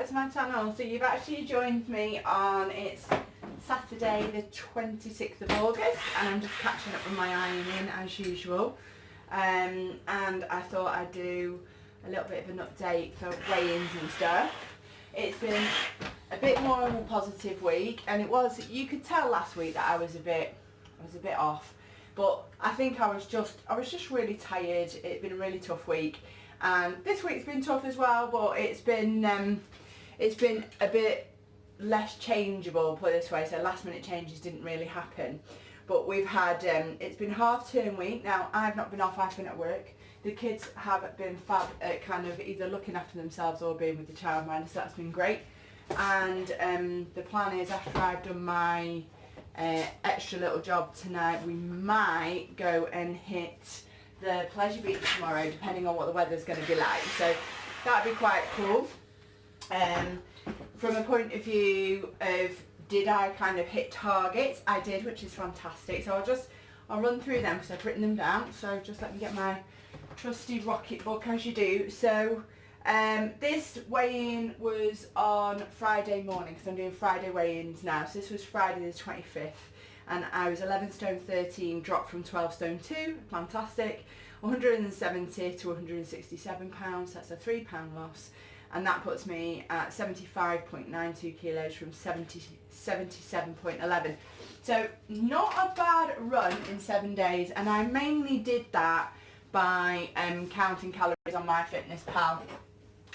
back to my channel. So you've actually joined me on, it's Saturday the 26th of August and I'm just catching up with my ironing as usual. And I thought I'd do a little bit of an update for weigh-ins and stuff. It's been a bit more of a positive week, and it was, you could tell last week that I was a bit off, but I think I was just really tired. It'd been a really tough week, and this week's been tough as well, but it's been a bit less changeable, put it this way, so last minute changes didn't really happen. But we've had, it's been half term week. Now I've not been off, I've been at work. The kids have been fab at kind of either looking after themselves or being with the childminder, so that's been great. And the plan is, after I've done my extra little job tonight, we might go and hit the pleasure beach tomorrow, depending on what the weather's going to be like. So that'd be quite cool. From a point of view of, did I kind of hit targets? I did, which is fantastic. So I'll run through them because I've written them down. So just let me get my trusty rocket book, as you do. So this weigh-in was on Friday morning, because I'm doing Friday weigh-ins now. So this was Friday the 25th, and I was 11 stone 13, dropped from 12 stone 2, fantastic. 170 to 167 pounds, that's a £3 loss. And that puts me at 75.92 kilos from 77.11. So not a bad run in 7 days, and I mainly did that by counting calories on MyFitnessPal.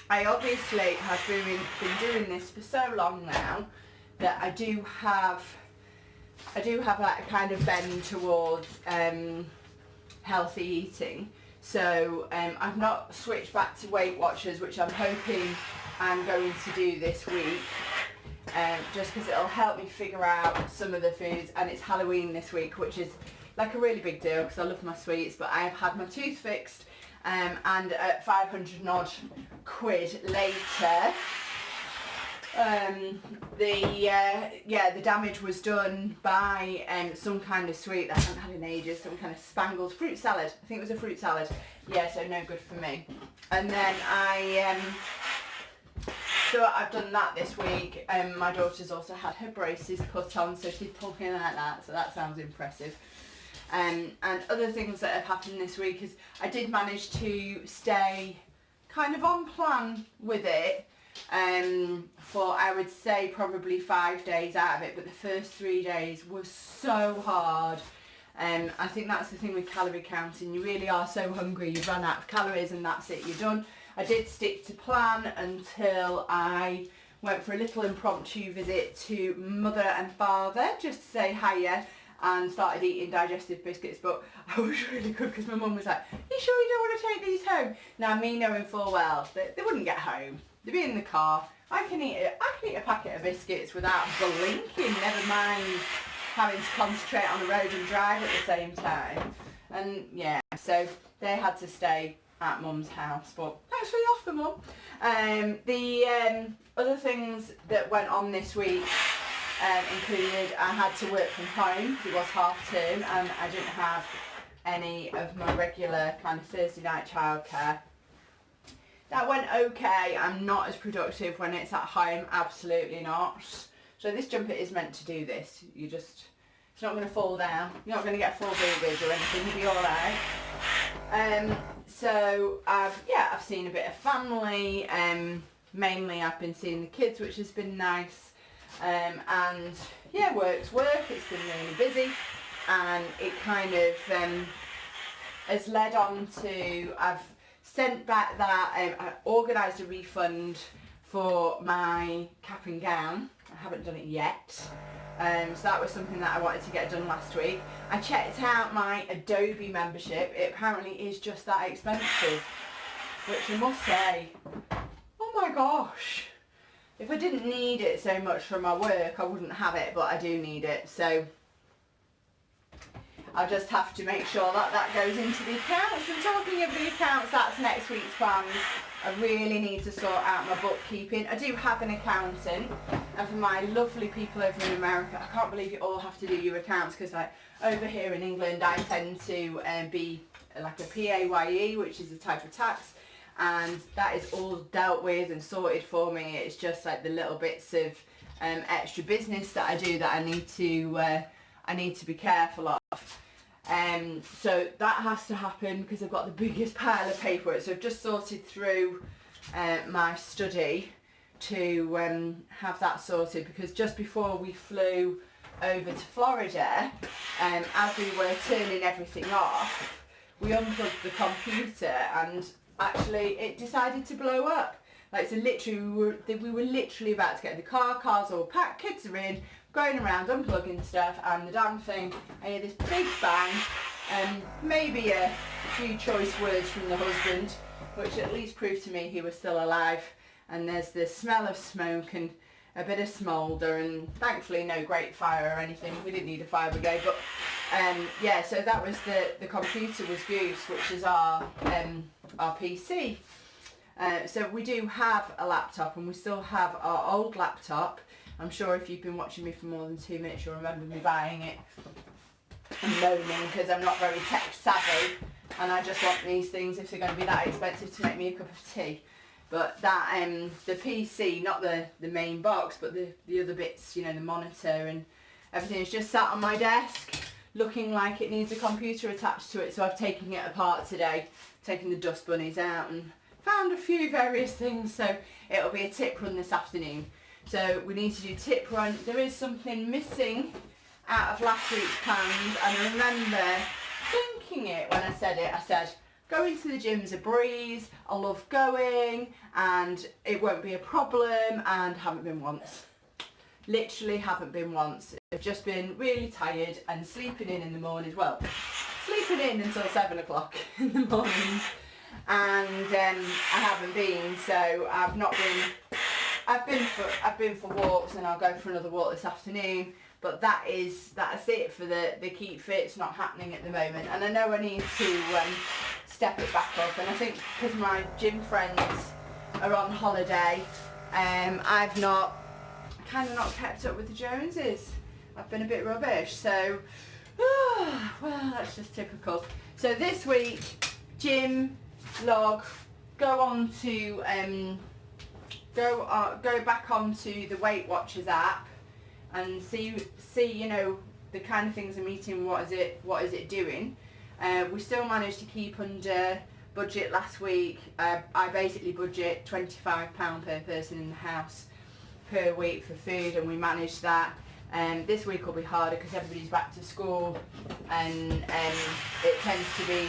I obviously have been doing this for so long now that I do have that kind of bend towards healthy eating. So I've not switched back to Weight Watchers, which I'm hoping I'm going to do this week, just because it'll help me figure out some of the foods. And it's Halloween this week, which is like a really big deal because I love my sweets, but I have had my tooth fixed, and at 500 and odd quid later, the damage was done by some kind of sweet that I haven't had in ages, some kind of spangled fruit salad. I think it was a fruit salad. Yeah, so no good for me. And then so I've done that this week. My daughter's also had her braces put on, so she's talking like that, so that sounds impressive. And other things that have happened this week is I did manage to stay kind of on plan with it for, I would say, probably 5 days out of it, but the first 3 days was so hard. I think that's the thing with calorie counting, you really are so hungry, you run out of calories and that's it, you're done. I did stick to plan until I went for a little impromptu visit to mother and father just to say hiya, and started eating digestive biscuits. But I was really good because my mum was like, you sure you don't want to take these home? Now, me knowing full well that they wouldn't get home, they'd be in the car. I can eat a packet of biscuits without blinking, never mind having to concentrate on the road and drive at the same time. And yeah, so they had to stay at mum's house, but thanks for the offer, mum. The other things that went on this week included, I had to work from home because it was half term and I didn't have any of my regular kind of Thursday night childcare. That went okay. I'm not as productive when it's at home, absolutely not. So this jumper is meant to do this. It's not going to fall down. You're not going to get full boobage or anything, you'll be alright. So I've seen a bit of family. Mainly I've been seeing the kids, which has been nice. And yeah, work's work. It's been really busy, and it kind of has led on to, I've sent back that, I organised a refund for my cap and gown. I haven't done it yet, so that was something that I wanted to get done last week. I checked out my Adobe membership. It apparently is just that expensive, which I must say, oh my gosh, if I didn't need it so much for my work, I wouldn't have it, but I do need it, so I'll just have to make sure that that goes into the accounts. And talking of the accounts, that's next week's plans. I really need to sort out my bookkeeping. I do have an accountant, and for my lovely people over in America, I can't believe you all have to do your accounts, because like over here in England I tend to be like a PAYE, which is a type of tax, and that is all dealt with and sorted for me. It's just like the little bits of extra business that I do that I need to be careful of. So that has to happen because I've got the biggest pile of paperwork. So I've just sorted through my study to have that sorted, because just before we flew over to Florida, as we were turning everything off, we unplugged the computer and actually it decided to blow up. Like, so literally we were literally about to get in the car, cars all packed, kids are in, going around unplugging stuff, and the damn thing, I hear this big bang, and maybe a few choice words from the husband, which at least proved to me he was still alive. And there's the smell of smoke and a bit of smoulder, and thankfully no great fire or anything. We didn't need a fire brigade, but yeah, so that was the computer was Goose, which is our PC. So we do have a laptop, and we still have our old laptop. I'm sure if you've been watching me for more than 2 minutes, you'll remember me buying it and moaning because I'm not very tech savvy, and I just want these things, if they're going to be that expensive, to make me a cup of tea. But that, the PC, not the main box, but the other bits, you know, the monitor and everything is just sat on my desk looking like it needs a computer attached to it. So I've taken it apart today, taken the dust bunnies out and found a few various things. So it'll be a tip run this afternoon. So we need to do tip run. There is something missing out of last week's plans, and I remember thinking it when I said it. I said, going to the gym's a breeze, I love going, and it won't be a problem, and haven't been once. Literally haven't been once. I've just been really tired and sleeping in the mornings. Well, sleeping in until 7 o'clock in the mornings, and I haven't been. So I've not been. I've been for walks, and I'll go for another walk this afternoon. But that's it for the keep fit. It's not happening at the moment, and I know I need to step it back up. And I think because my gym friends are on holiday, I've kind of not kept up with the Joneses. I've been a bit rubbish, so well, that's just typical. So this week, gym log, go back onto the Weight Watchers app and see you know the kind of things I'm eating. What is it doing? We still managed to keep under budget last week. I basically budget £25 per person in the house per week for food, and we managed that. This week will be harder because everybody's back to school, and it tends to be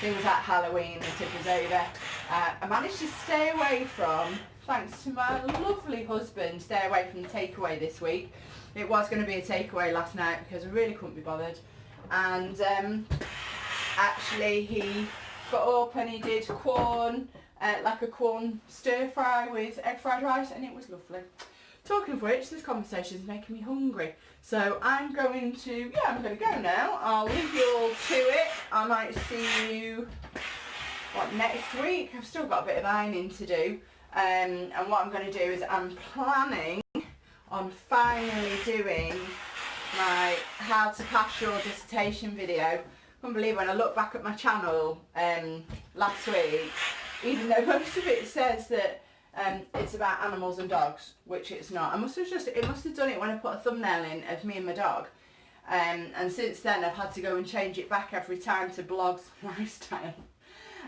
things like Halloween and tippers over. I managed to stay away from, thanks to my lovely husband, stay away from the takeaway this week. It was going to be a takeaway last night because I really couldn't be bothered, and actually he got up and he did corn, like a corn stir fry with egg fried rice, and it was lovely. Talking of which, this conversation is making me hungry, so I'm going to go now. I'll leave you all to it. I might see you next week. I've still got a bit of ironing to do, and what I'm going to do is I'm planning on finally doing my how to pass your dissertation video. I can't believe when I look back at my channel last week, even though most of it says that it's about animals and dogs, which it's not. It must have done it when I put a thumbnail in of me and my dog, and since then I've had to go and change it back every time to blogs lifestyle.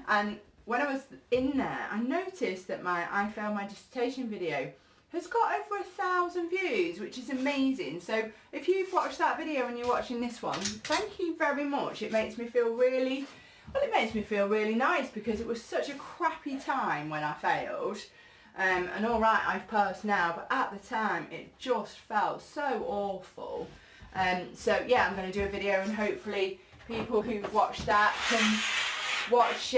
And when I was in there, I noticed that I Failed My Dissertation video has got over 1,000 views, which is amazing. So if you've watched that video and you're watching this one, thank you very much. It makes me feel really nice, because it was such a crappy time when I failed. And all right, I've passed now, but at the time it just felt so awful. So yeah, I'm going to do a video, and hopefully people who've watched that can watch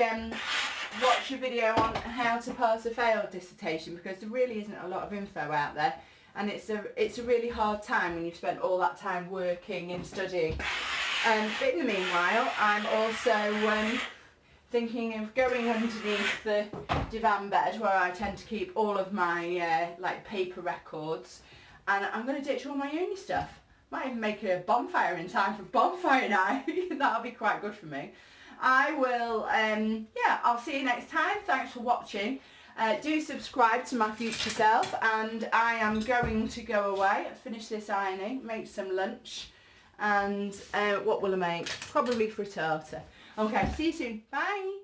a video on how to pass a failed dissertation, because there really isn't a lot of info out there, and it's a really hard time when you've spent all that time working and studying. But in the meanwhile, I'm also thinking of going underneath the divan bed where I tend to keep all of my like paper records, and I'm going to ditch all my uni stuff. Might even make a bonfire in time for bonfire night. That'll be quite good for me. I will, yeah, I'll see you next time. Thanks for watching. Do subscribe to my future self, and I am going to go away, finish this ironing, make some lunch, and what will I make? Probably frittata. Okay, see you soon. Bye.